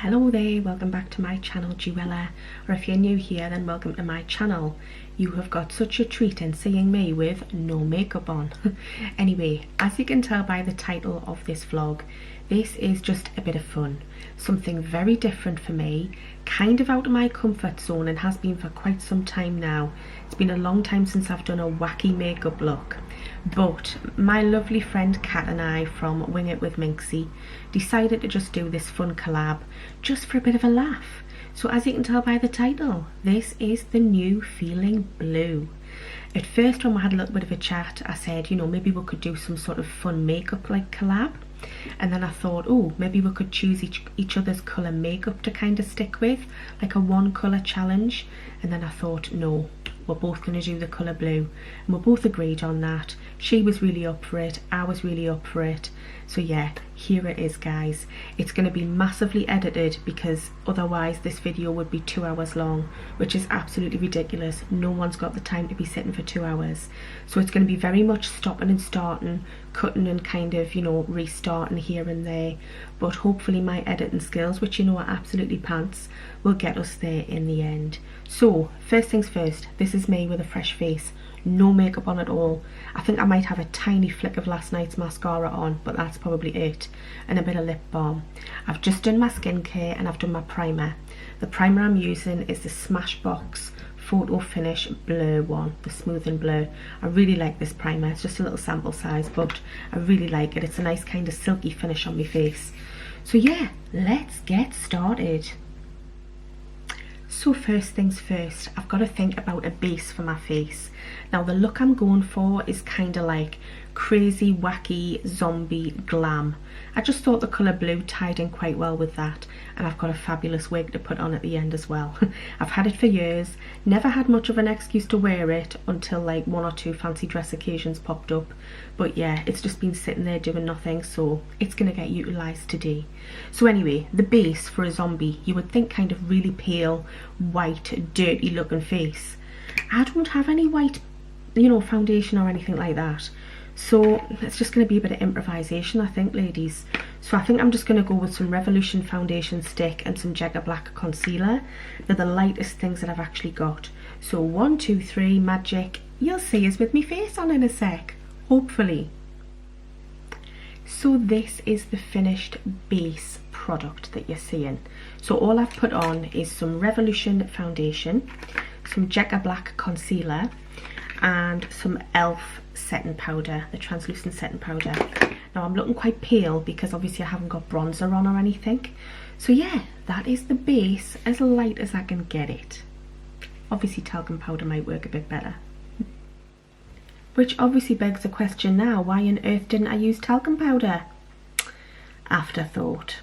Hello there, welcome back to my channel Juella, or if you're new here then welcome to my channel. You have got such a treat in seeing me with no makeup on. Anyway, as you can tell by the title of this vlog, this is just a bit of fun. Something very different for me, kind of out of my comfort zone and has been for quite some time now. It's been a long time since I've done a wacky makeup look. But my lovely friend Kat and I from Wing It with Minxy decided to just do this fun collab just for a bit of a laugh. So as you can tell by the title, this is the new Feeling Blue. At first when we had a little bit of a chat, I said, you know, maybe we could do some sort of fun makeup like collab. And then I thought, oh, maybe we could choose each other's colour makeup to kind of stick with, like a one colour challenge. And then I thought, no, we're both going to do the colour blue, and we both agreed on that. She was really up for it, I was really up for it. So yeah, here it is guys. It's going to be massively edited because otherwise this video would be 2 hours long, which is absolutely ridiculous. No one's got the time to be sitting for 2 hours. So it's going to be very much stopping and starting, cutting and kind of, you know, restarting here and there. But hopefully my editing skills, which you know are absolutely pants, will get us there in the end. So first things first, this is me with a fresh face, no makeup on at all. I think I might have a tiny flick of last night's mascara on, but that's probably it, and a bit of lip balm. I've just done my skincare and I've done my primer. The primer I'm using is the Smashbox Photo Finish Blur one, the Smooth and Blur. I really like this primer. It's just a little sample size, but I really like it. It's a nice kind of silky finish on my face. So yeah, let's get started. So first things first, I've got to think about a base for my face. Now the look I'm going for is kind of like crazy, wacky, zombie glam. I just thought the colour blue tied in quite well with that, and I've got a fabulous wig to put on at the end as well. I've had it for years, never had much of an excuse to wear it until like 1 or 2 fancy dress occasions popped up. But yeah, it's just been sitting there doing nothing, so it's going to get utilised today. So anyway, the base for a zombie, you would think kind of really pale, white, dirty looking face. I don't have any white, you know, foundation or anything like that. So it's just going to be a bit of improvisation, I think, ladies. So I think I'm just going to go with some Revolution foundation stick and some Jagger Black concealer. They're the lightest things that I've actually got. So 1, 2, 3, magic. You'll see us with me face on in a sec, hopefully. So this is the finished base product that you're seeing. So all I've put on is some Revolution foundation, some Jagger Black concealer, and some e.l.f. setting powder, the translucent setting powder. Now I'm looking quite pale because obviously I haven't got bronzer on or anything. So yeah, that is the base, as light as I can get it. Obviously talcum powder might work a bit better. Which obviously begs the question now, why on earth didn't I use talcum powder? Afterthought.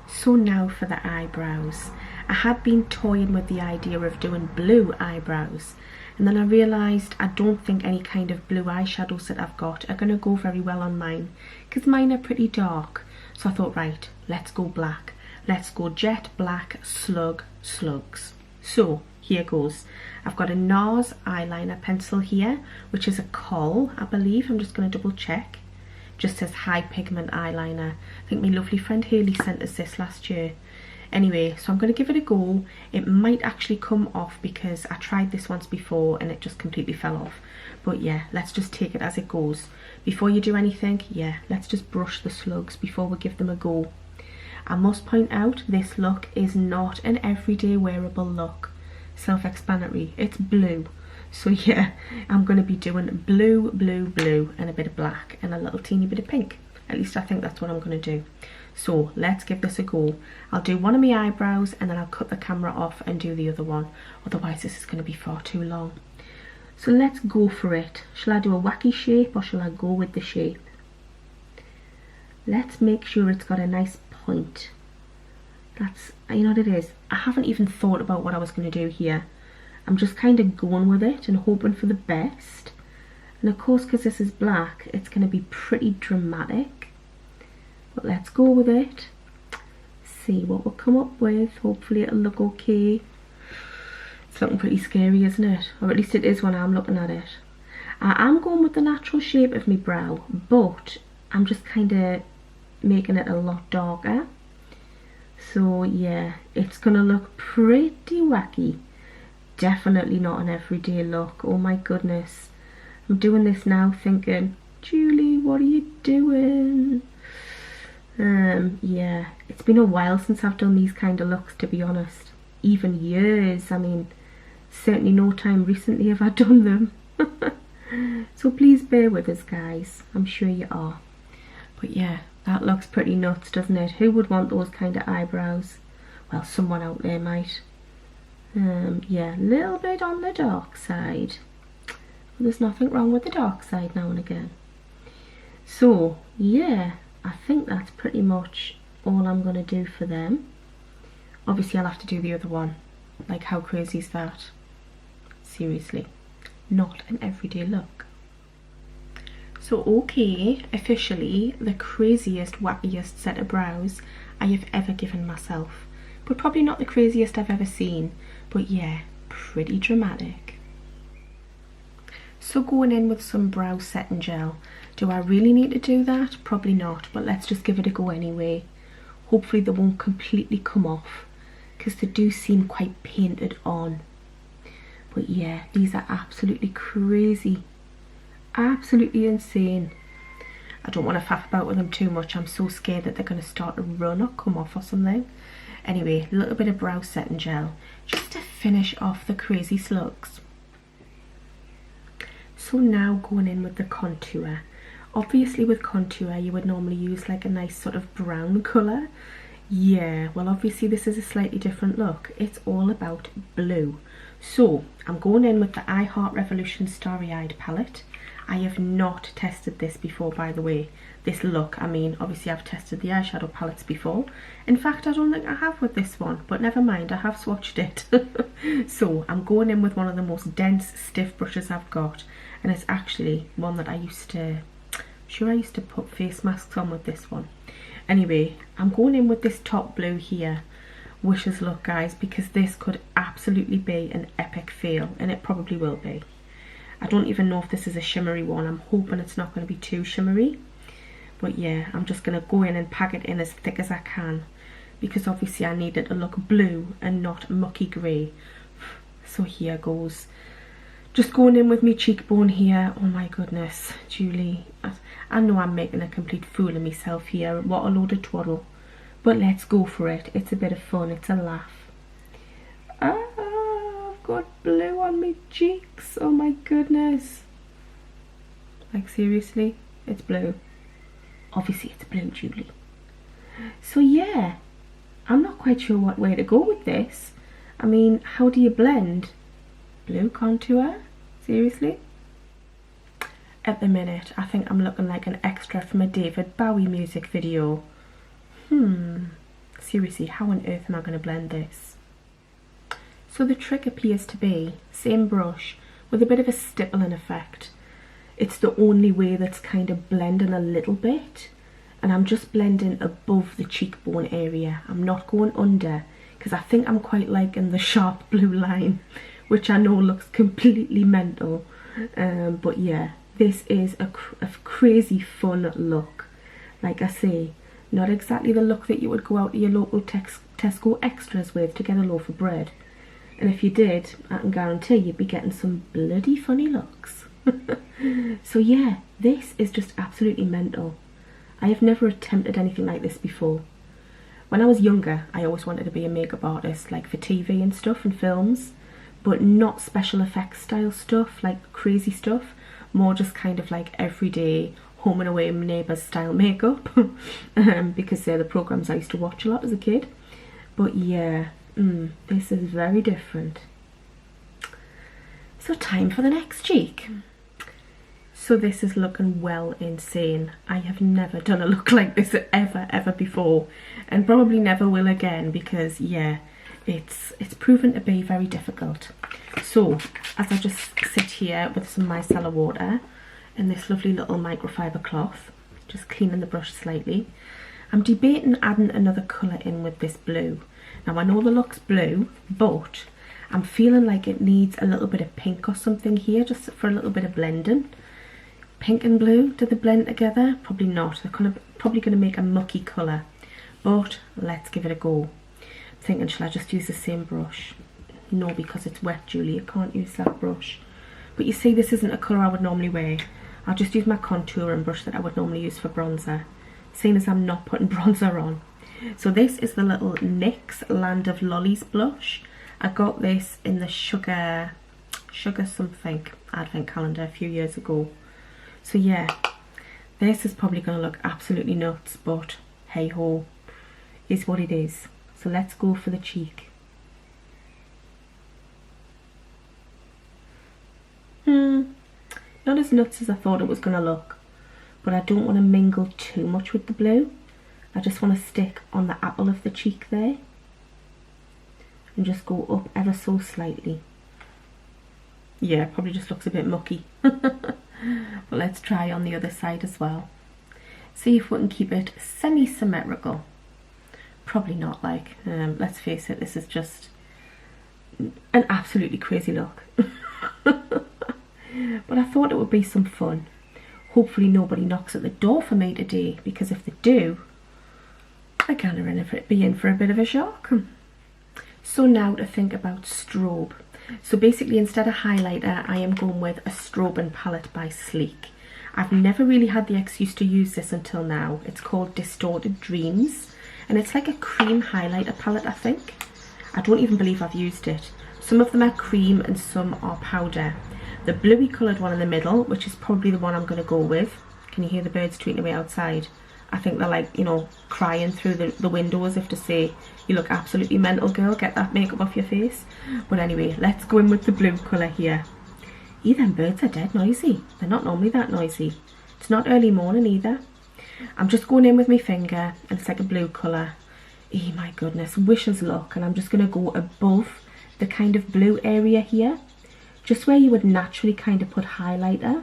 So now for the eyebrows. I had been toying with the idea of doing blue eyebrows, and then I realised I don't think any kind of blue eyeshadows that I've got are going to go very well on mine, because mine are pretty dark. So I thought, right, let's go black. Let's go jet black slugs. So here goes. I've got a NARS eyeliner pencil here, which is a Kohl, I believe. I'm just going to double check. Just says high pigment eyeliner. I think my lovely friend Haley sent us this last year. Anyway, so I'm going to give it a go. It might actually come off because I tried this once before and it just completely fell off. But yeah, let's just take it as it goes. Before you do anything, yeah, let's just brush the slugs before we give them a go. I must point out, this look is not an everyday wearable look. Self-explanatory, it's blue. So yeah, I'm going to be doing blue, blue, blue, and a bit of black, and a little teeny bit of pink. At least I think that's what I'm going to do. So let's give this a go. I'll do one of my eyebrows and then I'll cut the camera off and do the other one. Otherwise this is going to be far too long. So let's go for it. Shall I do a wacky shape or shall I go with the shape? Let's make sure it's got a nice point. That's, you know what it is? I haven't even thought about what I was going to do here. I'm just kind of going with it and hoping for the best. And of course, because this is black, it's going to be pretty dramatic. But let's go with it. See what we'll come up with. Hopefully it'll look okay. It's looking pretty scary, isn't it? Or at least it is when I'm looking at it. I am going with the natural shape of my brow, but I'm just kind of making it a lot darker. So yeah, it's gonna look pretty wacky. Definitely not an everyday look. Oh my goodness. I'm doing this now thinking, Julie, what are you doing? Yeah, it's been a while since I've done these kind of looks, to be honest. Even years. I mean, certainly no time recently have I done them. So please bear with us, guys. I'm sure you are. But yeah, that looks pretty nuts, doesn't it? Who would want those kind of eyebrows? Well, someone out there might. Yeah, a little bit on the dark side. But there's nothing wrong with the dark side now and again. So yeah, I think that's pretty much all I'm going to do for them. Obviously I'll have to do the other one. Like, how crazy is that? Seriously, not an everyday look. So okay, officially the craziest, wackiest set of brows I have ever given myself. But probably not the craziest I've ever seen. But yeah, pretty dramatic. So going in with some brow setting gel. Do I really need to do that? Probably not, but let's just give it a go anyway. Hopefully they won't completely come off, because they do seem quite painted on. But yeah, these are absolutely crazy. Absolutely insane. I don't want to faff about with them too much. I'm so scared that they're going to start to run or come off or something. Anyway, a little bit of brow setting gel just to finish off the crazy slugs. So now going in with the contour. Obviously with contour you would normally use like a nice sort of brown colour. Yeah, well obviously this is a slightly different look. It's all about blue. So I'm going in with the I Heart Revolution Starry Eyed palette. I have not tested this before, by the way. This look, I mean, obviously I've tested the eyeshadow palettes before. In fact, I don't think I have with this one, but never mind, I have swatched it. So I'm going in with one of the most dense, stiff brushes I've got. And it's actually one that I used to put face masks on with this one. Anyway, I'm going in with this top blue here. Wishes look, guys, because this could absolutely be an epic fail, and it probably will be. I don't even know if this is a shimmery one. I'm hoping it's not going to be too shimmery. But yeah, I'm just going to go in and pack it in as thick as I can, because obviously I need it to look blue and not mucky grey. So here goes. Just going in with my cheekbone here. Oh my goodness, Julie. I know I'm making a complete fool of myself here. What a load of twaddle. But let's go for it. It's a bit of fun. It's a laugh. I've got blue on my cheeks. Oh my goodness. Like seriously, it's blue. Obviously it's blue, Julie. So yeah, I'm not quite sure what way to go with this. I mean, how do you blend blue contour? Seriously? At the minute, I think I'm looking like an extra from a David Bowie music video. Seriously, how on earth am I going to blend this? So the trick appears to be, same brush, with a bit of a stippling effect. It's the only way that's kind of blending a little bit. And I'm just blending above the cheekbone area. I'm not going under, because I think I'm quite liking the sharp blue line, which I know looks completely mental. But yeah, this is a crazy fun look. Like I say, not exactly the look that you would go out to your local Tesco Extras with to get a loaf of bread. And if you did, I can guarantee you'd be getting some bloody funny looks. So yeah, this is just absolutely mental. I have never attempted anything like this before. When I was younger, I always wanted to be a makeup artist, like for TV and stuff and films, but not special effects style stuff, like crazy stuff, more just kind of like everyday home and away neighbours style makeup, because they're the programmes I used to watch a lot as a kid. But yeah, this is very different. So time for the next cheek. So this is looking well insane. I have never done a look like this ever before, and probably never will again, because yeah, it's proven to be very difficult. So as I just sit here with some micellar water and this lovely little microfiber cloth, just cleaning the brush slightly, I'm debating adding another colour in with this blue. Now I know the look's blue, but I'm feeling like it needs a little bit of pink or something here, just for a little bit of blending. Pink and blue, do they blend together? Probably not. They're probably going to make a mucky colour. but let's give it a go. I'm thinking, shall I just use the same brush? No, because it's wet, Julie, I can't use that brush. But you see, this isn't a colour I would normally wear. I'll just use my contouring brush that I would normally use for bronzer, seeing as I'm not putting bronzer on. So this is the little NYX Land of Lollies blush. I got this in the sugar something advent calendar a few years ago. So yeah, this is probably going to look absolutely nuts, but hey ho, is what it is. So let's go for the cheek. Not as nuts as I thought it was going to look, but I don't want to mingle too much with the blue. I just want to stick on the apple of the cheek there and just go up ever so slightly. Yeah, probably just looks a bit mucky. But let's try on the other side as well. See if we can keep it semi-symmetrical. Probably not, like, let's face it, this is just an absolutely crazy look. But I thought it would be some fun. Hopefully nobody knocks at the door for me today, because if they do, I kind of be in for a bit of a shock. So now to think about Strobe. So basically, instead of highlighter, I am going with a Strobe palette by Sleek. I've never really had the excuse to use this until now. It's called Distorted Dreams, and it's like a cream highlighter palette, I think. I don't even believe I've used it. Some of them are cream and some are powder. The bluey coloured one in the middle, which is probably the one I'm going to go with. Can you hear the birds tweeting away outside? I think they're like, you know, crying through the window as if to say, you look absolutely mental, girl, get that makeup off your face. But anyway, let's go in with the blue colour here. Them birds are dead noisy. They're not normally that noisy. It's not early morning either. I'm just going in with my finger, and it's like a blue colour. Oh my goodness, wish us luck. And I'm just going to go above the kind of blue area here, just where you would naturally kind of put highlighter.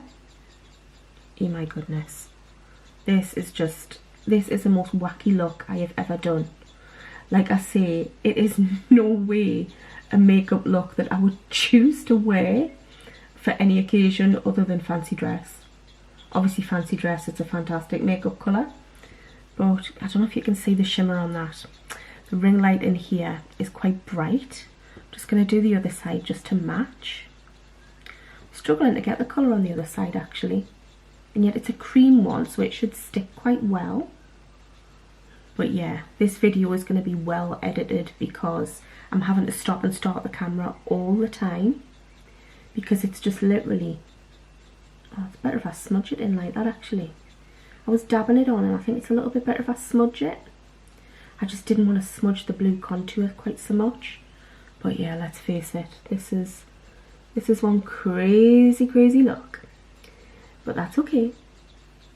Oh my goodness. This is the most wacky look I have ever done. Like I say, it is no way a makeup look that I would choose to wear for any occasion other than fancy dress. Obviously fancy dress, it's a fantastic makeup colour, but I don't know if you can see the shimmer on that. The ring light in here is quite bright. I'm just going to do the other side just to match. Struggling to get the colour on the other side actually, and yet it's a cream one, so it should stick quite well. But yeah, this video is going to be well edited because I'm having to stop and start the camera all the time, because it's just literally, oh, it's better if I smudge it in like that actually. I was dabbing it on and I think it's a little bit better if I smudge it. I just didn't want to smudge the blue contour quite so much. But yeah, let's face it, this is one crazy look. But that's okay.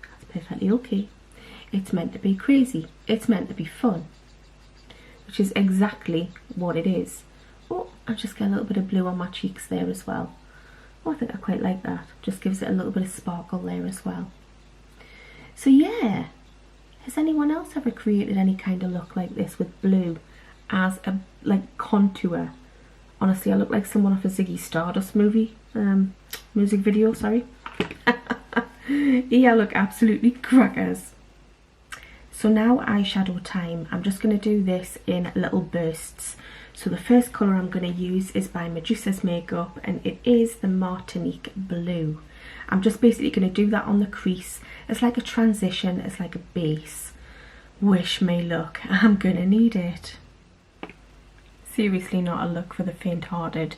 That's perfectly okay. It's meant to be crazy. It's meant to be fun. Which is exactly what it is. Oh, I've just got a little bit of blue on my cheeks there as well. Oh, I think I quite like that. Just gives it a little bit of sparkle there as well. So yeah, has anyone else ever created any kind of look like this with blue as a like contour? Honestly, I look like someone off a Ziggy Stardust movie, music video, sorry. Yeah, I look absolutely crackers. So now eyeshadow time. I'm just going to do this in little bursts. So the first colour I'm going to use is by Medusa's Makeup, and it is the Martinique Blue. I'm just basically going to do that on the crease. It's like a transition, it's like a base. Wish me luck, I'm going to need it. Seriously not a look for the faint-hearted.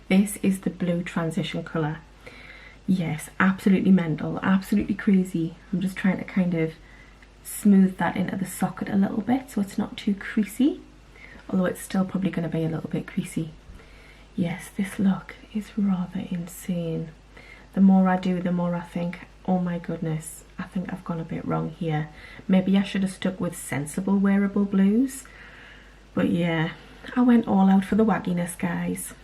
This is the blue transition colour. Yes, absolutely mental, absolutely crazy. I'm just trying to kind of smooth that into the socket a little bit so it's not too creasy, although it's still probably going to be a little bit creasy. Yes, this look is rather insane. The more I do, the more I think, oh my goodness, I think I've gone a bit wrong here. Maybe I should have stuck with sensible wearable blues. But yeah, I went all out for the wagginess, guys.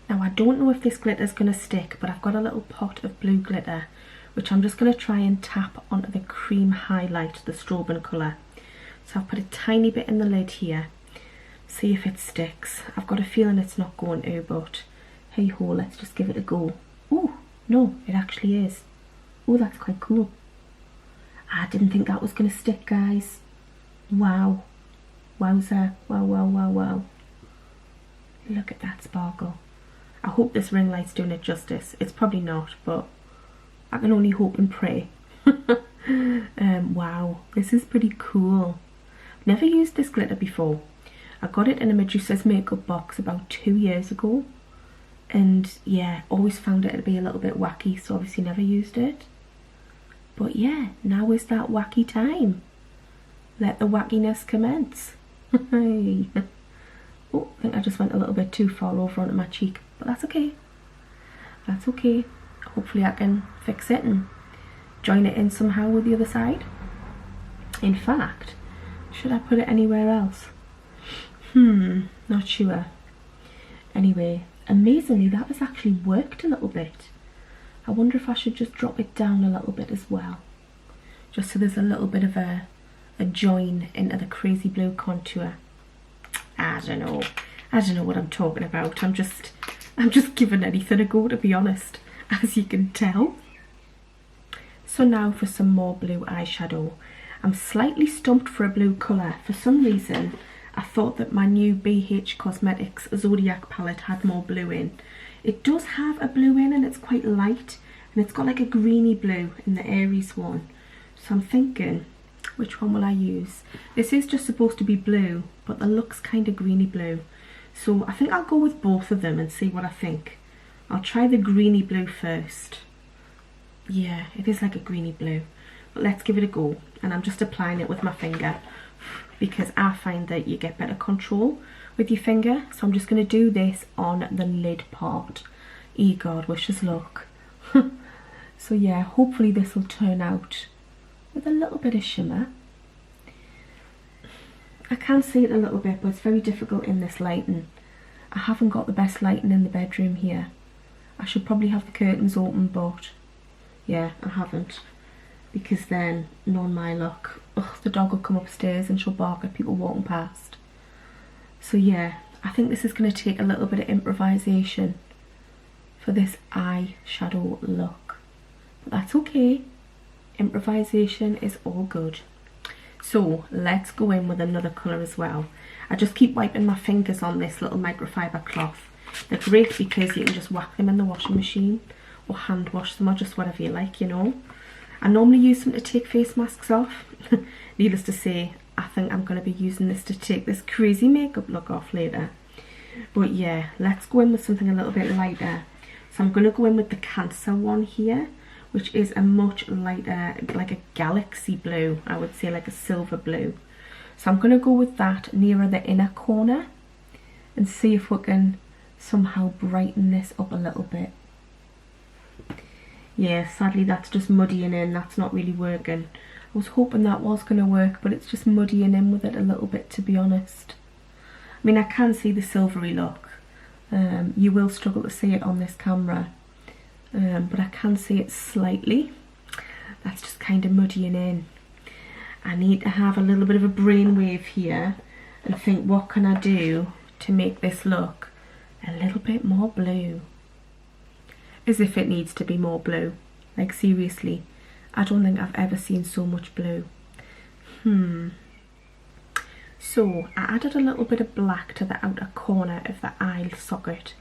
Now I don't know if this glitter is going to stick, but I've got a little pot of blue glitter which I'm just going to try and tap onto the cream highlight, the Strobe colour. So I've put a tiny bit in the lid here. See if it sticks. I've got a feeling it's not going to, but hey ho, let's just give it a go. Oh, no, it actually is. Oh, that's quite cool. I didn't think that was going to stick, guys. Wow. Wowza. Wow, wow, wow, wow. Look at that sparkle. I hope this ring light's doing it justice. It's probably not, but I can only hope and pray. Wow, this is pretty cool. Never used this glitter before. I got it in a Medusa's makeup box about 2 years ago. And yeah, always found it to be a little bit wacky, so obviously never used it. But yeah, now is that wacky time. Let the wackiness commence. Oh, I think I just went a little bit too far over onto my cheek, but that's okay. That's okay. Hopefully I can fix it and join it in somehow with the other side. In fact, should I put it anywhere else? Not sure. Anyway, amazingly that has actually worked a little bit. I wonder if I should just drop it down a little bit as well. Just so there's a little bit of a join into the crazy blue contour. I don't know what I'm talking about. I'm just giving anything a go, to be honest, as you can tell. So now for some more blue eyeshadow. I'm slightly stumped for a blue colour. For some reason, I thought that my new BH Cosmetics Zodiac palette had more blue in. It does have a blue in and it's quite light, and it's got like a greeny blue in the Aries one. So I'm thinking, which one will I use? This is just supposed to be blue, but the look's kind of greeny blue. So I think I'll go with both of them and see what I think. I'll try the greeny blue first. Yeah, it is like a greeny blue. But let's give it a go. And I'm just applying it with my finger, because I find that you get better control with your finger. So I'm just going to do this on the lid part. God, wish us luck. So yeah, hopefully this will turn out with a little bit of shimmer. I can see it a little bit, but it's very difficult in this lighting. I haven't got the best lighting in the bedroom here. I should probably have the curtains open, but yeah, I haven't. Because then, knowing my luck, the dog will come upstairs and she'll bark at people walking past. So yeah, I think this is going to take a little bit of improvisation for this eyeshadow look. But that's okay. Improvisation is all good. So let's go in with another colour as well. I just keep wiping my fingers on this little microfiber cloth. They're great because you can just whack them in the washing machine or hand wash them, or just whatever you like, you know. I normally use them to take face masks off. Needless to say, I think I'm going to be using this to take this crazy makeup look off later. But yeah, let's go in with something a little bit lighter. So I'm going to go in with the Cancer one here, which is a much lighter, like a galaxy blue, I would say, like a silver blue. So I'm going to go with that nearer the inner corner and see if we can somehow brighten this up a little bit. Yeah, sadly that's just muddying in, that's not really working. I was hoping that was going to work, but it's just muddying in with it a little bit, to be honest. I mean, I can see the silvery look. You will struggle to see it on this camera. But I can see it slightly. That's just kind of muddying in. I need to have a little bit of a brainwave here and think, what can I do to make this look a little bit more blue? As if it needs to be more blue. Like seriously, I don't think I've ever seen so much blue. So I added a little bit of black to the outer corner of the eye socket,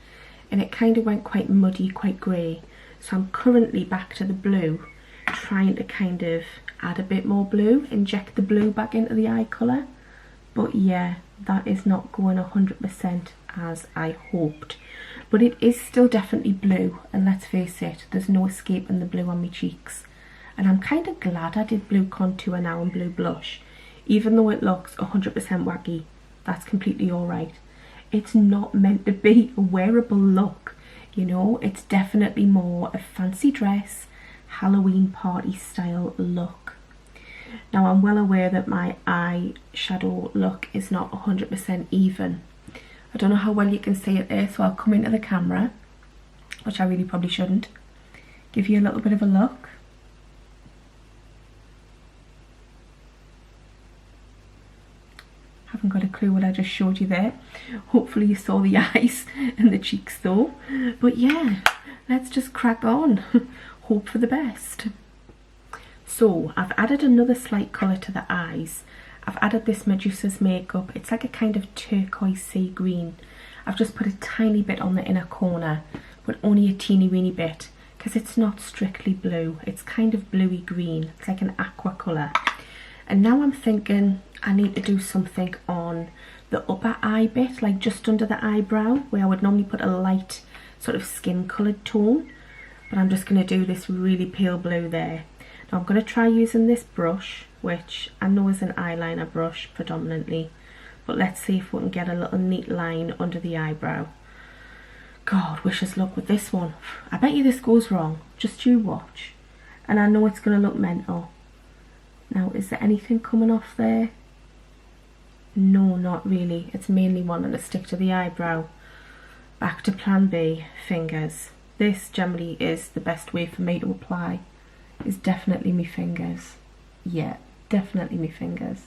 and it kind of went quite muddy, quite grey. So I'm currently back to the blue, trying to kind of add a bit more blue, inject the blue back into the eye colour. But yeah, that is not going 100% as I hoped. But it is still definitely blue, and let's face it, there's no escaping the blue on my cheeks. And I'm kind of glad I did blue contour now and blue blush. Even though it looks 100% wacky, that's completely alright. It's not meant to be a wearable look. You know, it's definitely more a fancy dress, Halloween party style look. Now I'm well aware that my eyeshadow look is not 100% even. I don't know how well you can see it there, so I'll come into the camera, which I really probably shouldn't. Give you a little bit of a look. Haven't got a clue what I just showed you there. Hopefully you saw the eyes and the cheeks though. But yeah, let's just crack on. Hope for the best. So I've added another slight colour to the eyes. I've added this Medusa's makeup. It's like a kind of turquoise sea green. I've just put a tiny bit on the inner corner, but only a teeny weeny bit, because it's not strictly blue. It's kind of bluey green. It's like an aqua colour. And now I'm thinking I need to do something on the upper eye bit, like just under the eyebrow, where I would normally put a light sort of skin coloured tone. But I'm just going to do this really pale blue there. Now I'm going to try using this brush, which I know is an eyeliner brush predominantly. But let's see if we can get a little neat line under the eyebrow. God, wish us luck with this one. I bet you this goes wrong. Just you watch. And I know it's going to look mental. Now, is there anything coming off there? No, not really. It's mainly wanting to stick to the eyebrow. Back to plan B, fingers. This generally is the best way for me to apply. Is definitely my fingers. Yeah, definitely my fingers.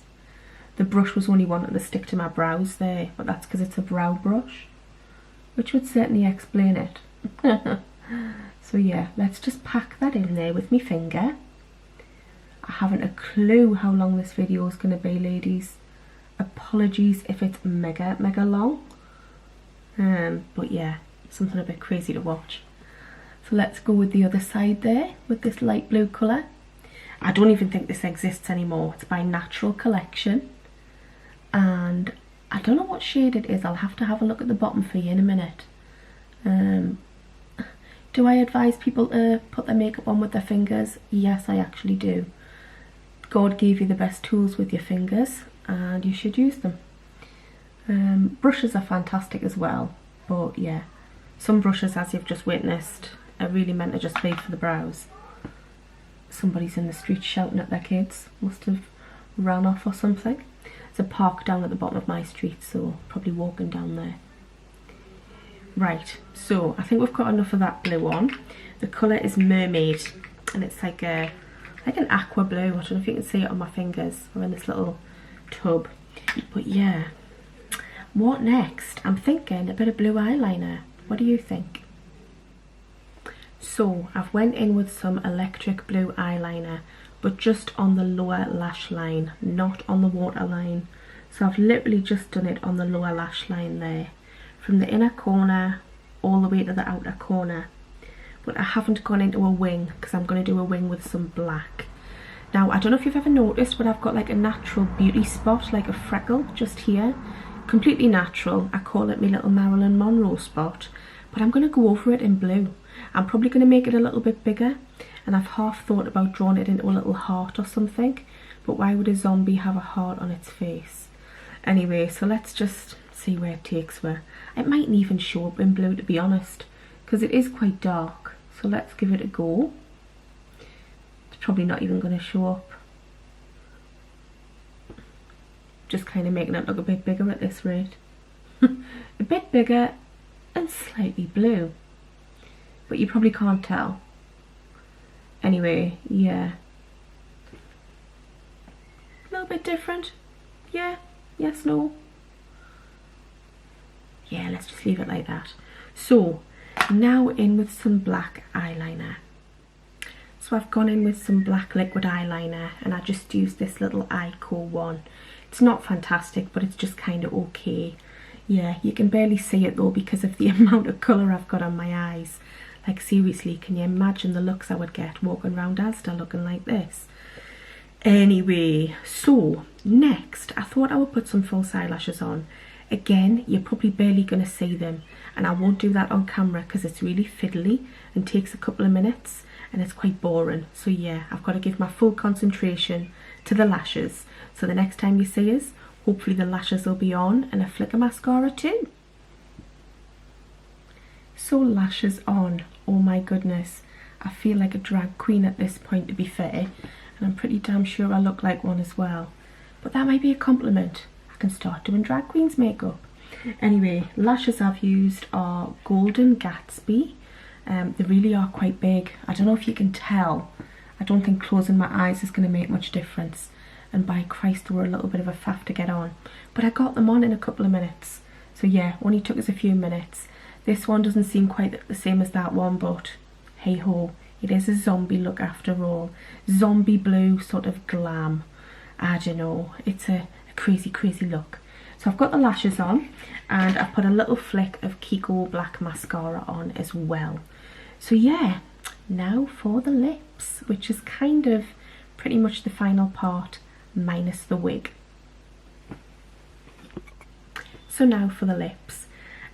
The brush was only wanting to stick to my brows there, but that's because it's a brow brush, which would certainly explain it. So yeah, let's just pack that in there with my finger. I haven't a clue how long this video is going to be, ladies. Apologies if it's mega long. But yeah, something a bit crazy to watch. So let's go with the other side there with this light blue colour. I don't even think this exists anymore. It's by Natural Collection. And I don't know what shade it is. I'll have to have a look at the bottom for you in a minute. Do I advise people to put their makeup on with their fingers? Yes, I actually do. God gave you the best tools with your fingers and you should use them. Brushes are fantastic as well, but yeah, some brushes, as you've just witnessed, are really meant to just be for the brows. Somebody's in the street shouting at their kids, must have ran off or something. There's a park down at the bottom of my street, so probably walking down there. Right, so I think we've got enough of that blue on. The colour is Mermaid, and it's like an aqua blue. I don't know if you can see it on my fingers or in this little tub. But yeah, what next? I'm thinking a bit of blue eyeliner. What do you think? So I've went in with some electric blue eyeliner, but just on the lower lash line, not on the waterline. So I've literally just done it on the lower lash line there, from the inner corner all the way to the outer corner. But I haven't gone into a wing because I'm going to do a wing with some black. Now, I don't know if you've ever noticed, but I've got like a natural beauty spot, like a freckle just here. Completely natural. I call it my little Marilyn Monroe spot. But I'm going to go over it in blue. I'm probably going to make it a little bit bigger. And I've half thought about drawing it into a little heart or something. But why would a zombie have a heart on its face? Anyway, so let's just see where it takes me. It mightn't even show up in blue, to be honest, because it is quite dark. So let's give it a go. It's probably not even going to show up. Just kind of making it look a bit bigger at this rate. A bit bigger and slightly blue. But you probably can't tell. Anyway, yeah. A little bit different. Yeah. Yes, no. Yeah, let's just leave it like that. So, now in with some black eyeliner. So I've gone in with some black liquid eyeliner and I just used this little Ico one. It's not fantastic, but it's just kind of okay. Yeah, you can barely see it though because of the amount of colour I've got on my eyes. Like seriously, can you imagine the looks I would get walking around Asda looking like this? Anyway, so next I thought I would put some false eyelashes on. Again, you're probably barely going to see them, and I won't do that on camera because it's really fiddly and takes a couple of minutes and it's quite boring. So yeah, I've got to give my full concentration to the lashes. So the next time you see us, hopefully the lashes will be on and a flick of mascara too. So lashes on. Oh my goodness, I feel like a drag queen at this point, to be fair, and I'm pretty damn sure I look like one as well. But that might be a compliment. I can start doing drag queen's makeup. Anyway, lashes I've used are Golden Gatsby. They really are quite big. I don't know if you can tell. I don't think closing my eyes is going to make much difference. And by Christ, they were a little bit of a faff to get on. But I got them on in a couple of minutes. So yeah, only took us a few minutes. This one doesn't seem quite the same as that one, but hey ho, it is a zombie look after all. Zombie blue, sort of glam. I don't know, it's a crazy, crazy look. So I've got the lashes on, and I've put a little flick of Kiko black mascara on as well. So yeah, now for the lips, which is kind of pretty much the final part minus the wig. So now for the lips,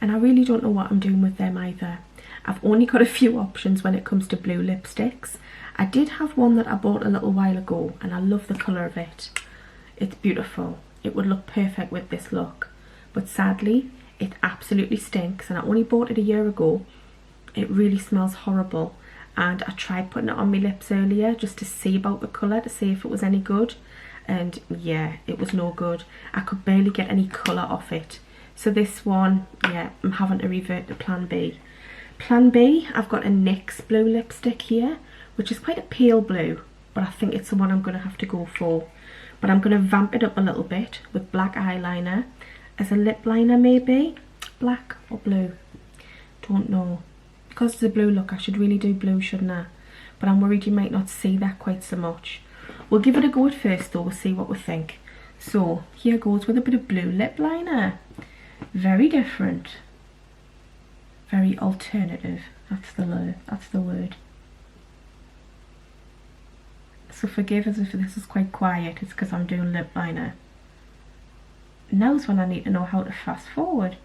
and I really don't know what I'm doing with them either. I've only got a few options when it comes to blue lipsticks. I did have one that I bought a little while ago, and I love the colour of it. It's beautiful. It would look perfect with this look, but sadly it absolutely stinks, and I only bought it a year ago. It really smells horrible, and I tried putting it on my lips earlier just to see about the colour, to see if it was any good, and yeah, it was no good. I could barely get any colour off it. So this one, yeah, I'm having to revert to plan B. Plan B, I've got a Nyx Blue Lipstick here, which is quite a pale blue, but I think it's the one I'm going to have to go for. But I'm going to vamp it up a little bit with black eyeliner as a lip liner, maybe. Black or blue, don't know. Because it's a blue look, I should really do blue, shouldn't I? But I'm worried you might not see that quite so much. We'll give it a go at first though, we'll see what we think. So here goes with a bit of blue lip liner. Very different. Very alternative, that's the word. So forgive us if this is quite quiet, it's because I'm doing lip liner. Now's when I need to know how to fast forward,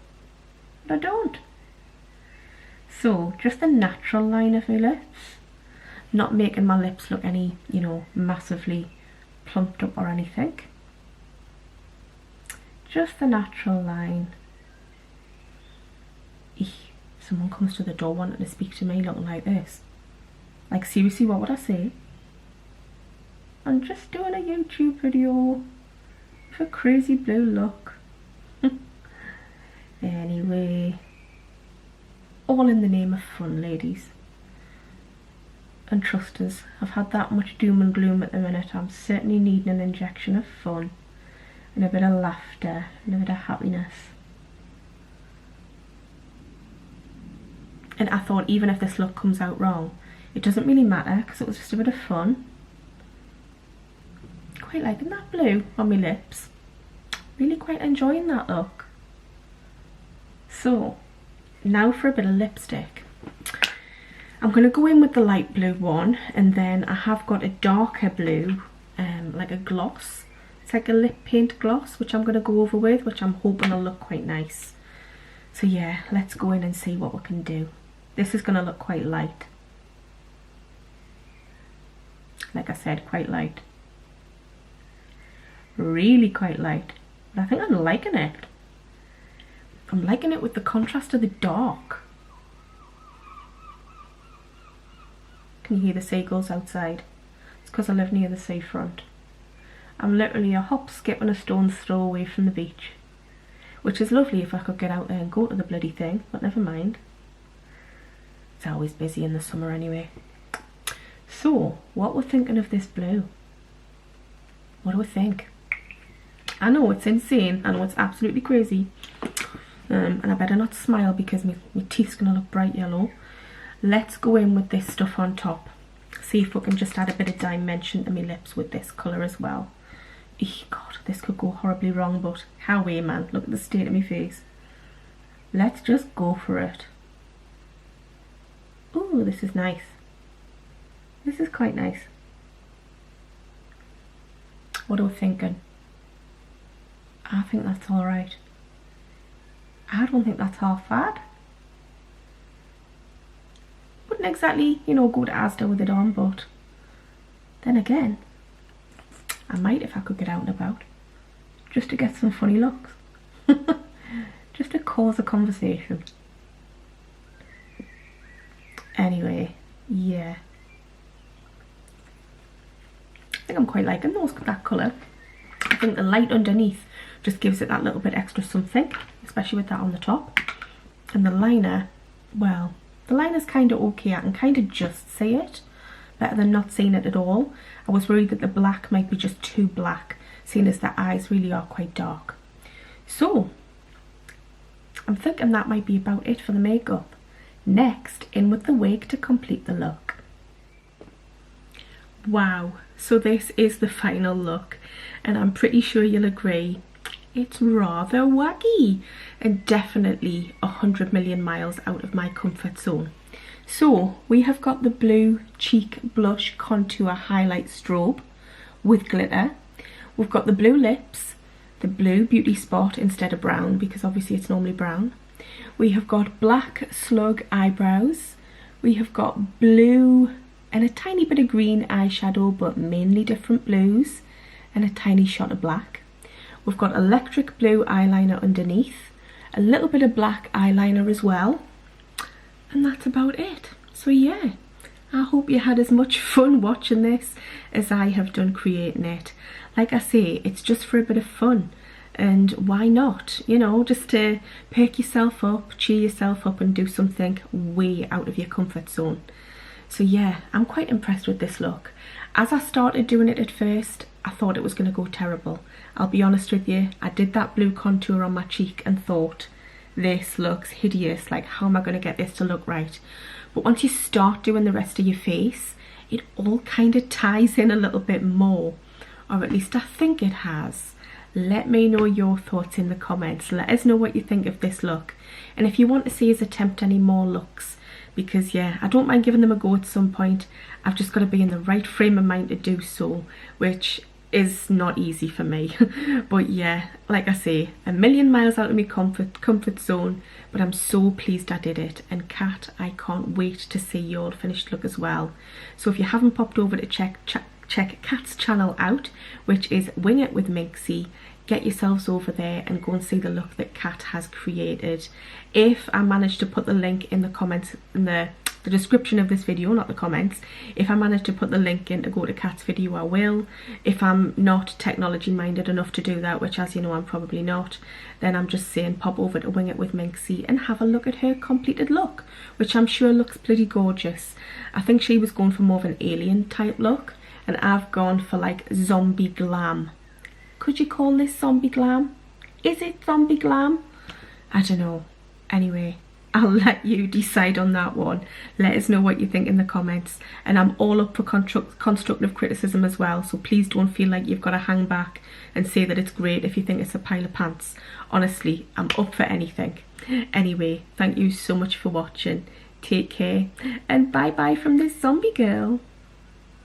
but I don't. So just a natural line of my lips, not making my lips look any, you know, massively plumped up or anything. Just the natural line. Eek, someone comes to the door wanting to speak to me looking like this. Like seriously, what would I say? I'm just doing a YouTube video with a crazy blue look. Anyway, all in the name of fun, ladies. And trust us, I've had that much doom and gloom at the minute. I'm certainly needing an injection of fun and a bit of laughter and a bit of happiness. And I thought even if this look comes out wrong, it doesn't really matter because it was just a bit of fun. Quite liking that blue on my lips. Really quite enjoying that look. So now for a bit of lipstick. I'm going to go in with the light blue one, and then I have got a darker blue, like a gloss. It's like a lip paint gloss, which I'm going to go over with, which I'm hoping will look quite nice. So yeah, let's go in and see what we can do. This is going to look quite light. Like I said, quite light. Really quite light. But I think I'm liking it. I'm liking it with the contrast of the dark. Can you hear the seagulls outside? It's because I live near the seafront. I'm literally a hop, skip and a stone's throw away from the beach. Which is lovely if I could get out there and go to the bloody thing, but never mind. It's always busy in the summer anyway. So, what we're thinking of this blue? What do we think? I know it's insane, I know it's absolutely crazy. And I better not smile because my teeth's going to look bright yellow. Let's go in with this stuff on top. See if we can just add a bit of dimension to my lips with this colour as well. Eek, God, this could go horribly wrong, but how way, man. Look at the state of my face. Let's just go for it. Ooh, this is nice. This is quite nice. What are we thinking? I think that's alright. I don't think that's half bad. Wouldn't exactly, you know, go to Asda with it on, but then again, I might if I could get out and about, just to get some funny looks. Just to cause a conversation. Anyway, yeah. I think I'm quite liking that colour. I think the light underneath just gives it that little bit extra something, especially with that on the top. And the liner, well, the liner's kind of okay. I can kind of just see it, better than not seeing it at all. I was worried that the black might be just too black, seeing as the eyes really are quite dark. So, I'm thinking that might be about it for the makeup. Next, in with the wig to complete the look. Wow, so this is the final look, and I'm pretty sure you'll agree it's rather wacky and definitely 100 million miles out of my comfort zone. So we have got the blue cheek blush contour highlight strobe with glitter. We've got the blue lips, the blue beauty spot instead of brown, because obviously it's normally brown. We have got black slug eyebrows. We have got blue and a tiny bit of green eyeshadow, but mainly different blues, and a tiny shot of black. We've got electric blue eyeliner underneath, a little bit of black eyeliner as well, and that's about it. So yeah, I hope you had as much fun watching this as I have done creating it. Like I say, it's just for a bit of fun, and why not, you know, just to perk yourself up, cheer yourself up and do something way out of your comfort zone. So yeah, I'm quite impressed with this look. As I started doing it at first, I thought it was going to go terrible. I'll be honest with you, I did that blue contour on my cheek and thought, this looks hideous, like how am I going to get this to look right? But once you start doing the rest of your face, it all kind of ties in a little bit more, or at least I think it has. Let me know your thoughts in the comments. Let us know what you think of this look, and if you want to see us attempt any more looks, because yeah, I don't mind giving them a go at some point. I've just got to be in the right frame of mind to do so, which is not easy for me. But yeah, like I say, a million miles out of my comfort zone, but I'm so pleased I did it. And Kat, I can't wait to see your finished look as well. So if you haven't popped over to check Kat's channel out, which is Wing It with Minxy, get yourselves over there and go and see the look that Kat has created. If I manage to put the link in the comments, in the description of this video, not the comments, if I manage to put the link in to go to Kat's video, I will. If I'm not technology minded enough to do that, which as you know I'm probably not, then I'm just saying pop over to Wing It with Minxy and have a look at her completed look, which I'm sure looks bloody gorgeous. I think she was going for more of an alien type look, and I've gone for like zombie glam. Could you call this zombie glam? Is it zombie glam? I don't know. Anyway, I'll let you decide on that one. Let us know what you think in the comments, and I'm all up for constructive criticism as well, so please don't feel like you've got to hang back and say that it's great if you think it's a pile of pants. Honestly, I'm up for anything. Anyway, thank you so much for watching. Take care, and bye bye from this zombie girl.